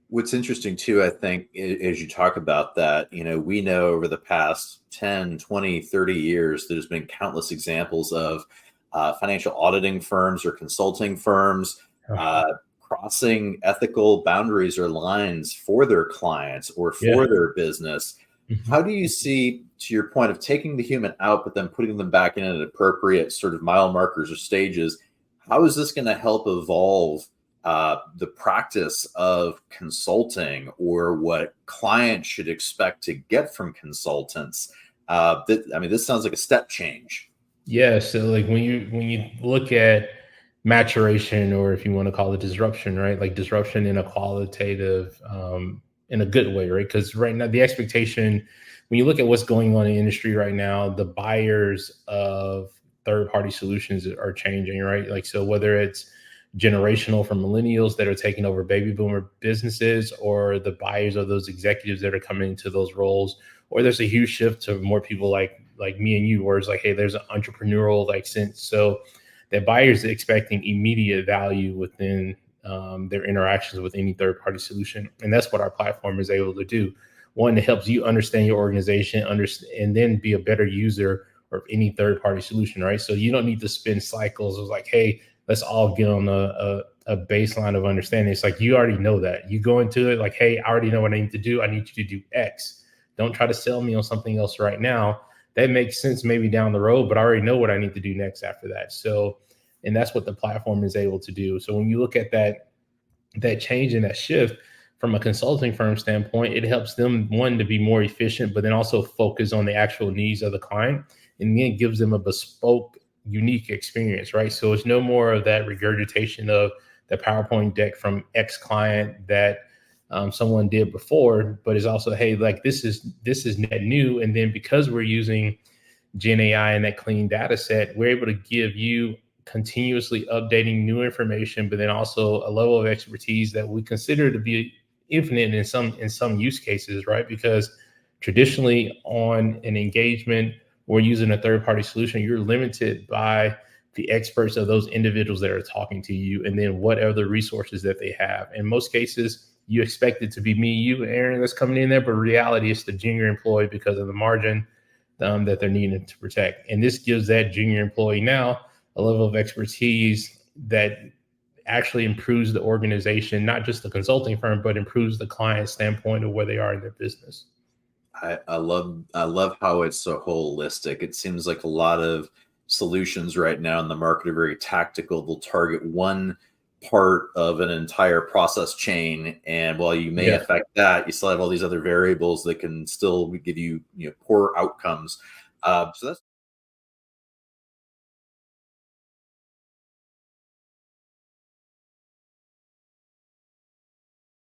What's interesting too, I think, as you talk about that, we know over the past 10, 20, 30 years, there's been countless examples of financial auditing firms or consulting firms Uh, uh, crossing ethical boundaries or lines for their clients or yeah. for their business. Mhm. How do you see, to your point of taking the human out, but then putting them back in at appropriate sort of mile markers or stages? How is this going to help evolve the practice of consulting or what clients should expect to get from consultants? This sounds like a step change. Yeah, so like when you look at maturation, or if you want to call it disruption, right? Like disruption in a qualitative, in a good way, right? Because right now the expectation, when you look at what's going on in the industry right now, the buyers of third party solutions are changing, right? Like so, whether it's generational from millennials that are taking over baby boomer businesses, or the buyers of those executives that are coming into those roles, or there's a huge shift to more people like me and you, where it's like, hey, there's an entrepreneurial like sense. So that buyers are expecting immediate value within their interactions with any third party solution, and that's what our platform is able to do. One, it helps you understand your organization, understand, and then be a better user of any third party solution, right? So you don't need to spend cycles of like, hey, let's all get on a baseline of understanding. It's like you already know that. You go into it like, hey, I already know what I need to do. I need you to do X. Don't try to sell me on something else right now. That makes sense maybe down the road, but I already know what I need to do next after that. So, and that's what the platform is able to do. So when you look at that change and that shift from a consulting firm standpoint, it helps them, one, to be more efficient, but then also focus on the actual needs of the client, and then gives them a bespoke, unique experience, right? So it's no more of that regurgitation of the PowerPoint deck from X client that someone did before, but it's also, hey, like this is net new, and then because we're using Gen AI and that clean data set, we're able to give you continuously updating new information, but then also a level of expertise that we consider to be infinite in some use cases, right? Because traditionally on an engagement or using a third party solution, you're limited by the experts of those individuals that are talking to you, and then what other resources that they have. In most cases, you expect it to be me, you, Aaron, that's coming in there, but reality is the junior employee because of the margin that they're needing to protect. And this gives that junior employee now a level of expertise that actually improves the organization, not just the consulting firm, but improves the client standpoint of where they are in their business. I love how it's so holistic. It seems like a lot of solutions right now in the market are very tactical. They'll target one part of an entire process chain, and while you may Yeah. affect that, you still have all these other variables that can still give you, poor outcomes. So that's